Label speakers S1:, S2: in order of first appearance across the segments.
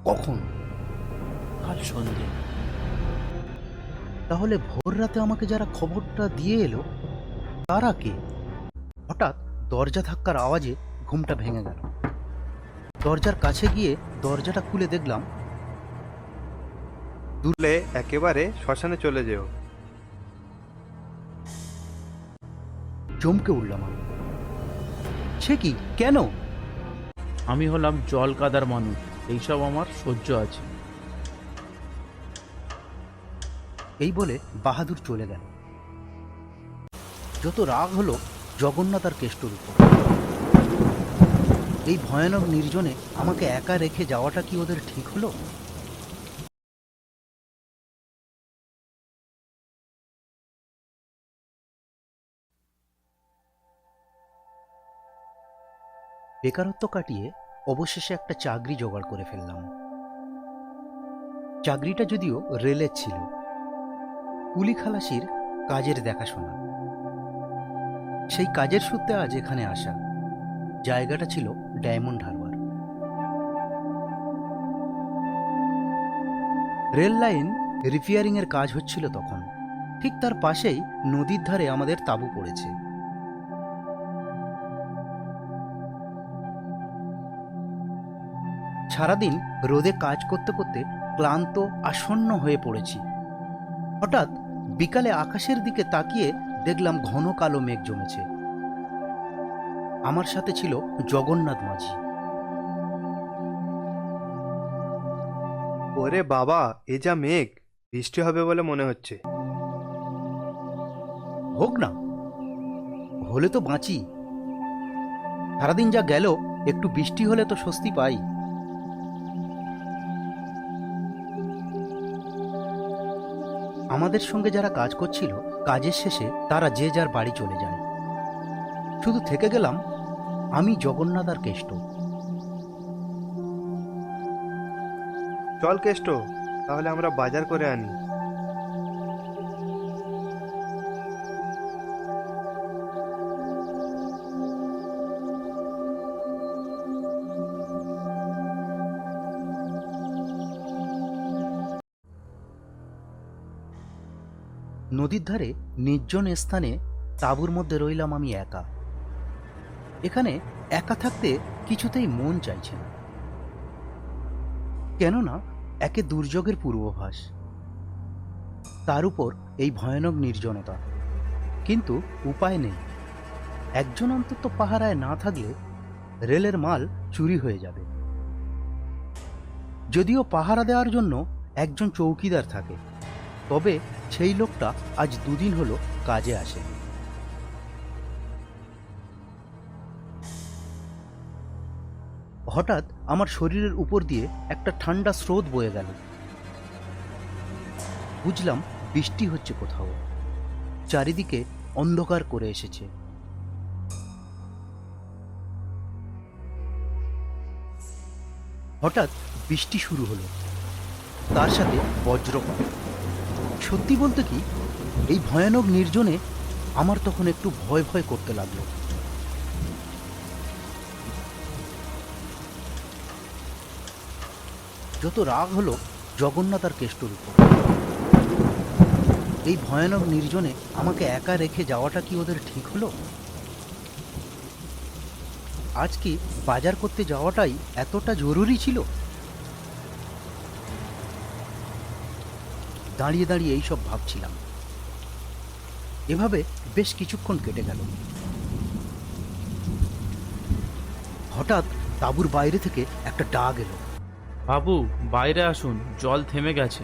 S1: কখন?
S2: কাল সন্ধে।
S1: তাহলে ভোর রাতে আমাকে যারা খবরটা দিয়ে এলো তারা কে? হঠাৎ দরজা ধাক্কার আওয়াজে ঘুমটা ভেঙে গেল। দরজার কাছে গিয়ে দরজাটা খুলে দেখলাম
S3: দুলে একেবারে শ্মশানে চলে যেও।
S1: চমকে উঠলাম আমি। সে কি? কেন?
S2: আমি হলাম জল কাদার মানুষ, এইসব আমার সহ্য আছে।
S1: এই বলে বাহাদুর চলে গেল। যত রাগ হলো জগন্নাথ আর কেষ্টর উপর। এই ভয়ানক নির্জনে আমাকে একা রেখে যাওয়াটা কি ওদের ঠিক হলো? বেকারত্ব কাটিয়ে অবশেষে একটা চাকরি জোগাড় করে ফেললাম। চাকরিটা যদিও রেলের ছিল, কুলি খালাসির কাজের দেখাশোনা। সেই কাজের সূত্রে আজ এখানে আসা। জায়গাটা ছিল diamond Harbour. Rail line repairing এর কাজ হচ্ছিল তখন। ঠিক তার পাশেই নদীর ধারে আমাদের তাঁবু পড়েছে। সারাদিন রোদে কাজ করতে করতে ক্লান্ত আসন্ন হয়ে পড়েছি। হঠাৎ বিকালে আকাশের দিকে তাকিয়ে দেখলাম ঘন কালো মেঘ জমেছে। আমার সাথে ছিল জগন্নাথ মাঝি।
S3: ওরে বাবা, এ যা মেঘ! বৃষ্টি হবে বলে মনে হচ্ছে।
S1: হোক না, হলে তো বাঁচি। সারাদিন যা গেল, একটু বৃষ্টি হলে তো স্বস্তি পাই। আমাদের সঙ্গে যারা কাজ করছিল, কাজের শেষে তারা যে যার বাড়ি চলে যান। শুধু থেকে গেলাম আমি, জগন্নাথ আর কেষ্ট।
S3: চল কেষ্ট, তাহলে আমরা বাজার করে আনি।
S1: নদীর ধারে নির্জন স্থানে তাঁবুর মধ্যে রইলাম আমি একা। এখানে একা থাকতে কিছুতেই মন চাইছে না। কেননা একে দুর্যোগের পূর্বাভাস, তার উপর এই ভয়ানক নির্জনতা। কিন্তু উপায় নেই। একজন অন্তত পাহারায় না থাকলে রেলের মাল চুরি হয়ে যাবে। যদিও পাহারা দেওয়ার জন্য একজন চৌকিদার থাকে, তবে সেই লোকটা আজ দুদিন হলো কাজে আসে। হঠাৎ আমার শরীরের উপর দিয়ে একটা ঠান্ডা স্রোত বয়ে গেল। বুঝলাম বৃষ্টি হচ্ছে কোথাও। চারিদিকে অন্ধকার করে এসেছে। হঠাৎ বৃষ্টি শুরু হলো, তার সাথে বজ্রপাত। সত্যি বলতে কি, এই ভয়ানক নির্জনে আমার তখন একটু ভয় ভয় করতে লাগলো। যত রাগ হলো জগন্নাথ আর কেষ্টর উপর। এই ভয়ানক নির্জনে আমাকে একা রেখে যাওয়াটা কি ওদের ঠিক হলো? আজ কি বাজার করতে যাওয়াটাই এতটা জরুরি ছিল? দাঁড়িয়ে দাঁড়িয়ে এইসব ভাবছিলাম। এভাবে বেশ কিছুক্ষণ কেটে গেল। হঠাৎ তাঁবুর বাইরে থেকে একটা ডাক এলো।
S2: বাবু, বাইরে আসুন, জল থেমে গেছে।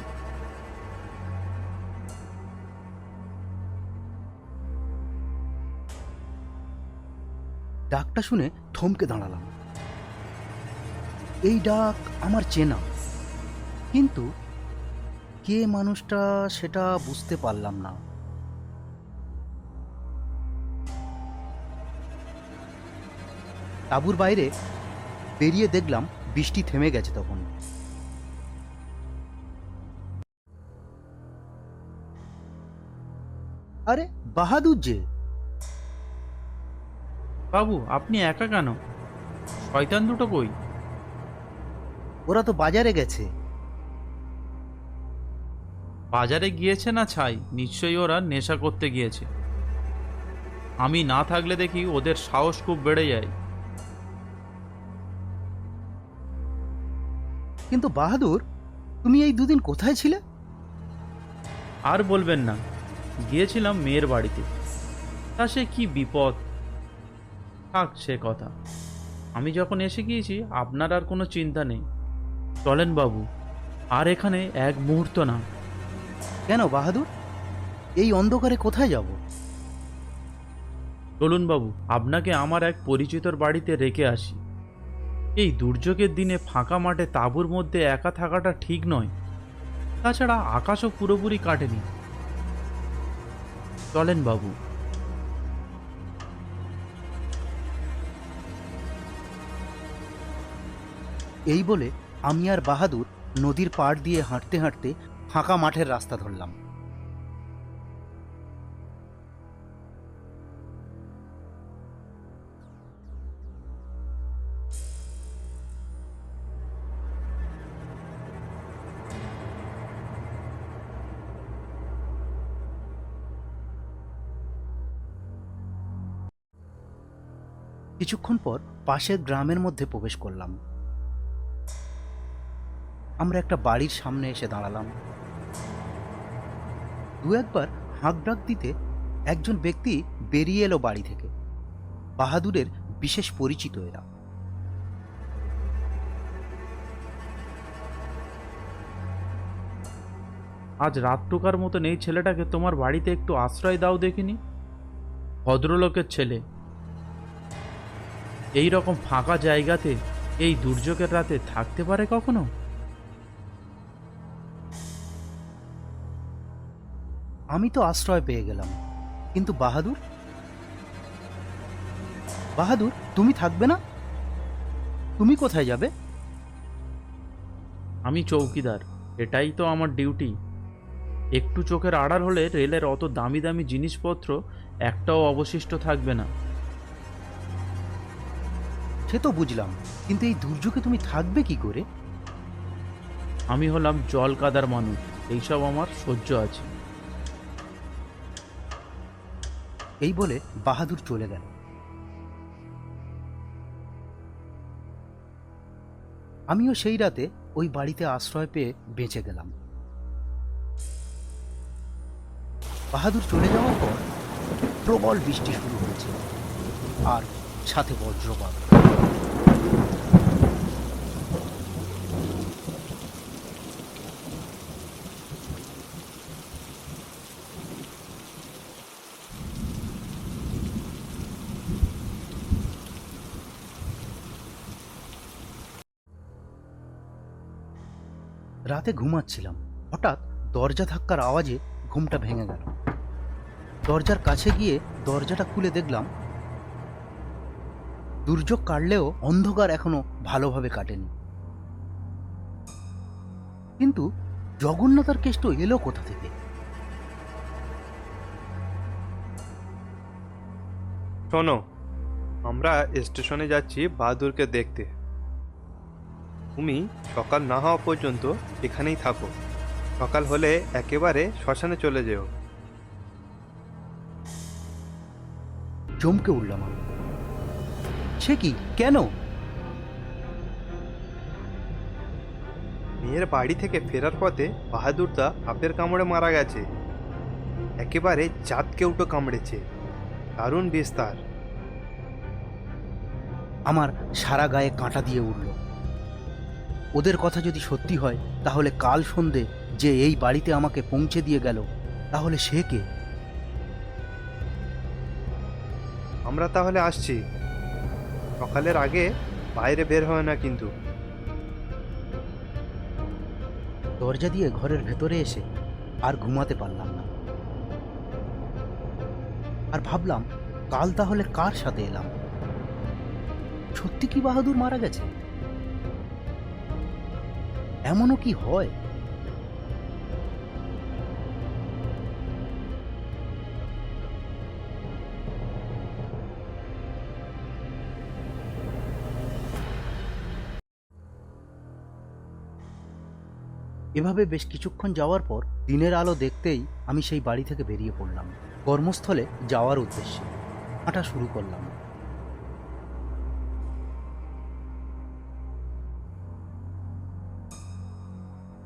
S1: ডাকটা শুনে থমকে দাঁড়ালাম। এই ডাক আমার চেনা, কিন্তু কে মানুষটা সেটা বুঝতে পারলাম না। তাঁবুর বাইরে বেরিয়ে দেখলাম বৃষ্টি থেমে গেছে তখন। আরে বাহাদুর যে!
S2: বাবু, আপনি একা কেন? শয়তান দুটো কই?
S1: ওরা তো বাজারে গেছে।
S2: বাজারে গিয়েছে না ছাই, নিশ্চয়ই ওরা নেশা করতে গিয়েছে। আমি না থাকলে দেখি ওদের সাহস খুব বেড়ে যায়।
S1: কিন্তু বাহাদুর, তুমি এই দুদিন কোথায় ছিলে?
S2: আর বলবেন না, গিয়েছিলাম মেয়ের বাড়িতে। তা সে কি বিপদ! থাক সে কথা। আমি যখন এসে গিয়েছি আপনার আর কোনো চিন্তা নেই। চলেন বাবু, আর এখানে এক মুহূর্ত না।
S1: কেন বাহাদুর, এই অন্ধকারে কোথায় যাব?
S2: চলুন বাবু, আপনাকে আমার এক পরিচিতর বাড়িতে রেখে আসি। এই দুর্যোগের দিনে ফাঁকা মাঠে তাঁবুর মধ্যে একা থাকাটা ঠিক নয়। তাছাড়া আকাশও পুরোপুরি কাটেনি। চলেন বাবু।
S1: এই বলে আমি আর বাহাদুর নদীর পাড় দিয়ে হাঁটতে হাঁটতে ফাঁকা মাঠের রাস্তা ধরলাম। কিছুক্ষণ পর পাশের গ্রামের মধ্যে প্রবেশ করলাম। আমরা একটা বাড়ির সামনে এসে দাঁড়ালাম। দু একবার হাঁক ডাক দিতে একজন ব্যক্তি বেরিয়ে এলো বাড়ি থেকে। বাহাদুরের বিশেষ পরিচিত এরা।
S2: আজ রাতটুকার মতন এই ছেলেটাকে তোমার বাড়িতে একটু আশ্রয় দাও দেখিনি। ভদ্রলোকের ছেলে এই রকম ফাঁকা জায়গাতে এই দুর্যোগের রাতে থাকতে পারে কখনো?
S1: আমি তো আশ্রয় পেয়ে গেলাম, কিন্তু বাহাদুর, বাহাদুর তুমি থাকবে না? তুমি কোথায় যাবে?
S2: আমি চৌকিদার, এটাই তো আমার ডিউটি। একটু চোখের আড়াল হলে রেলের অত দামি দামি জিনিসপত্র একটাও অবশিষ্ট থাকবে না।
S1: সে তো বুঝলাম, কিন্তু এই দুর্যোগে তুমি থাকবে কি করে?
S2: আমি হলাম জল কাদার মানুষ, এইসব আমার সহ্য আছে।
S1: এই বলে বাহাদুর চলে গেল। আমিও সেই রাতে ওই বাড়িতে আশ্রয় পেয়ে বেঁচে গেলাম। বাহাদুর চলে যাওয়ার পর প্রবল বৃষ্টি শুরু হয়েছে, আর সাথে বজ্রপাত। রাতে ঘুমাচ্ছিলাম, হঠাৎ দরজা ধাক্কার আওয়াজে ঘুমটা ভেঙে গেল। দরজার কাছে গিয়ে দরজাটা খুলে দেখলাম দুর্যোগ কাটলেও অন্ধকার এখনো ভালোভাবে কাটেনি। কিন্তু জগন্নাথের কেষ্ট এলো কোথা থেকে?
S3: শোনো, আমরা স্টেশনে যাচ্ছি বাহাদুরকে দেখতে। তুমি সকাল না হওয়া পর্যন্ত এখানেই থাকো। সকাল হলে একেবারে শ্মশানে চলে যেও।
S1: চমকে উঠলাম আমি। সে কি, কেন?
S3: মেয়ের বাড়ি থেকে ফেরার পথে বাহাদুরদা সাপের কামড়ে মারা গেছে। একেবারে জাত কেউটো কামড়েছে, দারুণ বিস্তার।
S1: আমার সারা গায়ে কাঁটা দিয়ে উঠল। ওদের কথা যদি সত্যি হয়, তাহলে কাল সন্ধে যে এই বাড়িতে আমাকে পৌঁছে দিয়ে গেল, তাহলে সে কে?
S3: আমরা তাহলে আসছি। সকালের আগে বাইরে বের হয় না কিন্তু।
S1: দরজা দিয়ে ঘরের ভেতরে এসে আর ঘুমাতে পারলাম না। আর ভাবলাম, কাল তাহলে কার সাথে এলাম? সত্যি কি বাহাদুর মারা গেছে? এমনও কি হয়? এভাবে বেশ কিছুক্ষণ যাওয়ার পর দিনের আলো দেখতেই আমি সেই বাড়ি থেকে বেরিয়ে পড়লাম কর্মস্থলে যাওয়ার উদ্দেশ্যে। হাঁটা শুরু করলাম।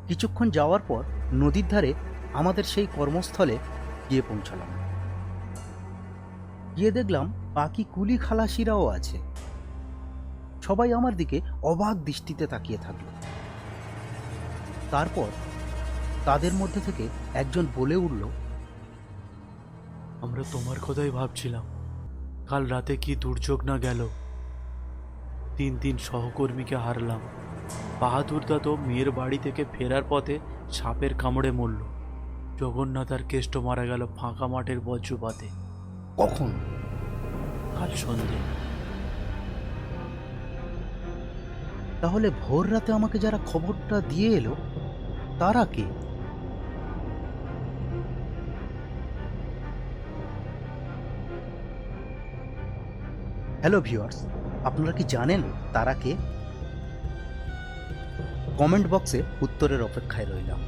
S1: কিছুক্ষণ যাওয়ার পর নদীর ধারে আমাদের সেই কর্মস্থলে গিয়ে পৌঁছালাম। গিয়ে দেখলাম বাকি কুলি খালাসিরাও আছে। সবাই আমার দিকে অবাক দৃষ্টিতে তাকিয়ে থাকলো। তারপর তাদের মধ্যে থেকে একজন বলে উঠল,
S4: আমরা তোমার কথাই ভাবছিলাম। কাল রাতে কি দুর্যোগ না গেল, 3 সহকর্মীকে হারলাম। বাহাদুর দা তো মেয়ের বাড়ি থেকে ফেরার পথে সাপের কামড়ে মরল। জগন্নাথ আর কেষ্ট মারা গেল ফাঁকা মাঠের বজ্রপাতে।
S1: কখন?
S4: কাল সন্ধে।
S1: তাহলে ভোর রাতে আমাকে যারা খবরটা দিয়ে এলো তারা কে? হ্যালো ভিউয়ার্স, আপনারা কি জানেন তারা কে? কমেন্ট বক্সে উত্তরের অপেক্ষায় রইলাম।